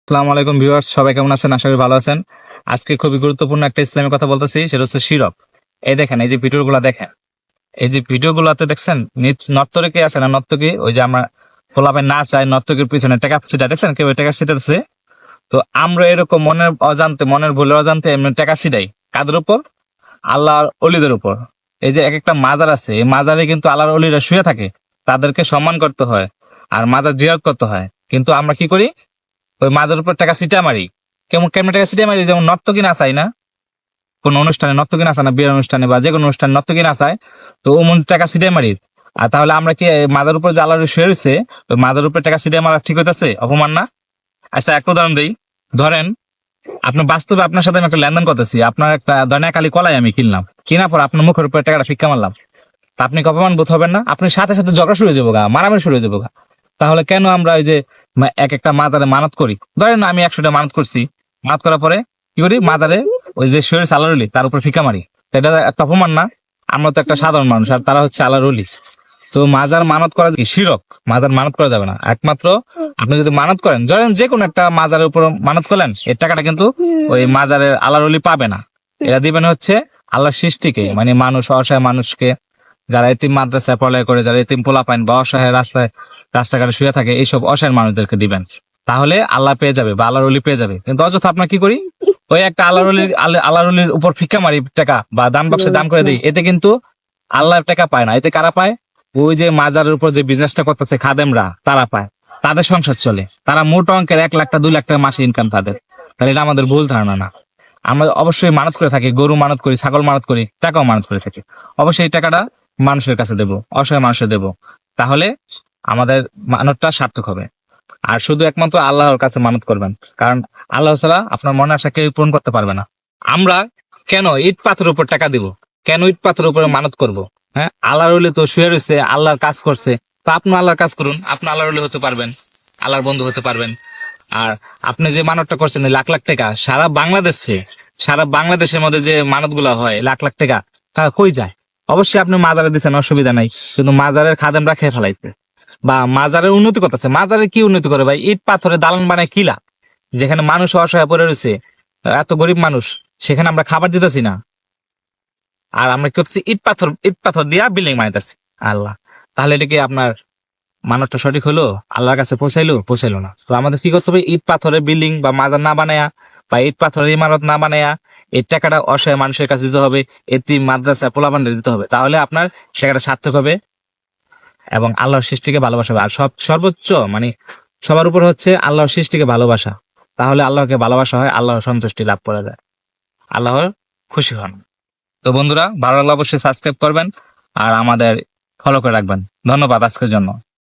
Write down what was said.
আসসালামু আলাইকুম ভিউয়ার্স, সবাই কেমন আছেন? আশা করি ভালো আছেন। আজকে খুবই গুরুত্বপূর্ণ একটা ইসলামের কথা বলতেছি, সেটা হচ্ছে শিরক। এই দেখেন, এই যে ভিডিওগুলো দেখেন, এই যে ভিডিওগুলোতে দেখছেন নর্তকী আছে না, নর্তকী, ওই যে আমরা ফোলাপে না চাই নর্তকীর পিছনে টাকা সিটা দেখছেন, কেউ টাকা সিটাচ্ছে। তো আমরা এরকম মনের অজান্তে, মনের ভুলে অজান্তে এমনি টাকা সিটাই কাদের উপর? আল্লাহর অলিদের উপর। এই যে এক একটা মাজার আছে, এই মাজারে কিন্তু আল্লাহর অলিরা শুয়ে থাকে, তাদেরকে সম্মান করতে হয় আর মাজার জিয়ারত করতে হয়। কিন্তু আমরা কি করি? ওই মাদের উপর টাকা ছিটা মারি। কেমন কেমন টাকা ছিটা মারি? যেমন নর্তকী নাচাই না, কোন অনুষ্ঠানে নর্তকী নাচা না, বিয়ের অনুষ্ঠানে বা যে কোনো অনুষ্ঠানে নর্তকী নাচায়, তো ও মন টাকা ছিটাই মারি। আর তাহলে আমরা কি এই মাদার উপর যে আল্লাহ শুয়ে রয়েছে, ওই মাদার উপর টাকা ছিটাই মারা ঠিক হইতেছে? অপমান না? আচ্ছা, একটা উদাহরণ দিই। ধরেন, আপনার বাস্তবে আপনার সাথে আমি একটা লেনদেন করতেছি, আপনার একটা ধরেন কালি কলাই আমি কিনলাম, কিনা পর আপনার মুখের উপর টাকাটা ফিক্কা মারলাম, তা আপনি কি অপমান বোধ হবেন না? আপনি সাথে সাথে ঝগড়া শুরু হয়ে যাবো গা, মারামারি শুরু হয়ে যাবো গা। তাহলে কেন আমরা ওই যে এক একটা মাদারে মানত করি? ধরেন আমি 100টা মানত করছি, মানত করার পরে কি করি? মাদারে ওই যে শরীর আল্লাহর তার উপর ফিকা মারি। তো এটা একটা অপমান না? আমরা তো একটা সাধারণ মানুষ, আর তারা হচ্ছে আল্লাহর অলি। তো মাজার মানত করা কি শিরক? মাজার মানত করা যাবে না। একমাত্র আপনি যদি মানত করেন, ধরেন যে কোনো একটা মাজারের উপর মানত করলেন, এর টাকাটা কিন্তু ওই মাজারের আল্লাহর অলি পাবে না। এরা দিবেন হচ্ছে আল্লাহর সৃষ্টিকে, মানে মানুষ, অসহায় মানুষকে, যারা এতিম মাদ্রাসায় পড়ালেখা করে, যারা এতিম পোলাপাইন বা অসহায় রাস্তাঘাটে শুয়ে থাকে, এইসব অসহায় মানুষদেরকে দিবেন। তাহলে আল্লাহ পেয়ে যাবে বা আল্লাহর অলি পেয়ে যাবে। কিন্তু অযথা আপনার কি করি? ওই একটা আল্লাহর অলির উপর ফিক্কা মারি টাকা, বা দান বক্সে দান করে দিই, এতে কিন্তু আল্লাহর টাকা পায় না। এতে কারা পায়? ওই যে মাজারের উপর যে বিজনেসটা করতেছে খাদেমরা, তারা পায়। তাদের সংসার চলে। তারা মোটা অঙ্কের 1 লাখ টাকা 2 লাখ টাকা মাসে ইনকাম তাদের। তাহলে এটা আমাদের ভুল ধারণা না? আমরা অবশ্যই মানত করে থাকি, গরু মানত করি, ছাগল মানত করি, টাকাও মানত করে থাকি। অবশ্যই এই টাকাটা মানুষের কাছে দেব, অসহায় মানুষের দেব। তাহলে আমাদের মানতটা সার্থক হবে। আর শুধু একমাত্র আল্লাহর কাছে মানত করবেন, কারণ আল্লাহ ছাড়া আপনার মনে আশা কেউ পূরণ করতে পারবে না। আমরা কেন ইট পাথরের উপর টাকা দিব? কেন ইট পাথরের উপরে মানত করব? হ্যাঁ, আল্লাহর ওলি তো শুয়ে রয়েছে, আল্লাহর কাজ করছে। তো আপনি আল্লাহর কাজ করুন, আপনি আল্লাহর ওলি হতে পারবেন, আল্লাহর বন্ধু হতে পারবেন। আর আপনি যে মানতটা করছেন, এই লাখ লাখ টাকা সারা বাংলাদেশের মধ্যে যে মানত গুলা হয় লাখ লাখ টাকা, তা কই যায়? অবশ্যই আপনি মাজারে দিচ্ছেন, অসুবিধা নাই, কিন্তু মাজারের খাদেমরা খেয়ে ফেলাইছে। বা মাজারের উন্নতি করতেছে। মাজারে কি উন্নতি করে ভাই? ইট পাথরে দালান বানায় কি লাভ? যেখানে মানুষ অসহায় পড়ে রয়েছে, এত গরিব মানুষ, সেখানে আমরা খাবার দিতেছি না, আর আমরা কি করছি? ইট পাথর দিয়া বিল্ডিং বানাইতেছি। আল্লাহ, তাহলে এটা কি আপনার মানবটা সঠিক হলো? আল্লাহর কাছে পৌঁছাইলো না। তো আমাদের কি করতে হবে? ইট পাথরের বিল্ডিং বা মাজার না বানায়া, বা ইট পাথরের ইমারত না বানায়া, এই টাকাটা অসহায় মানুষের কাছে দিতে হবে, এতিম মাদ্রাসা পোলাপানদের দিতে হবে। তাহলে আপনার টাকাটা সার্থক হবে এবং আল্লাহর সৃষ্টিকে ভালোবাসা হবে। আর সর্বোচ্চ মানে সবার উপর হচ্ছে আল্লাহর সৃষ্টিকে ভালোবাসা। তাহলে আল্লাহকে ভালোবাসা হয়, আল্লাহর সন্তুষ্টি লাভ করা যায়, আল্লাহর খুশি হন। তো বন্ধুরা, ভালো লাগলে অবশ্যই সাবস্ক্রাইব করবেন আর আমাদের ফলো করে রাখবেন। ধন্যবাদ আজকের জন্য।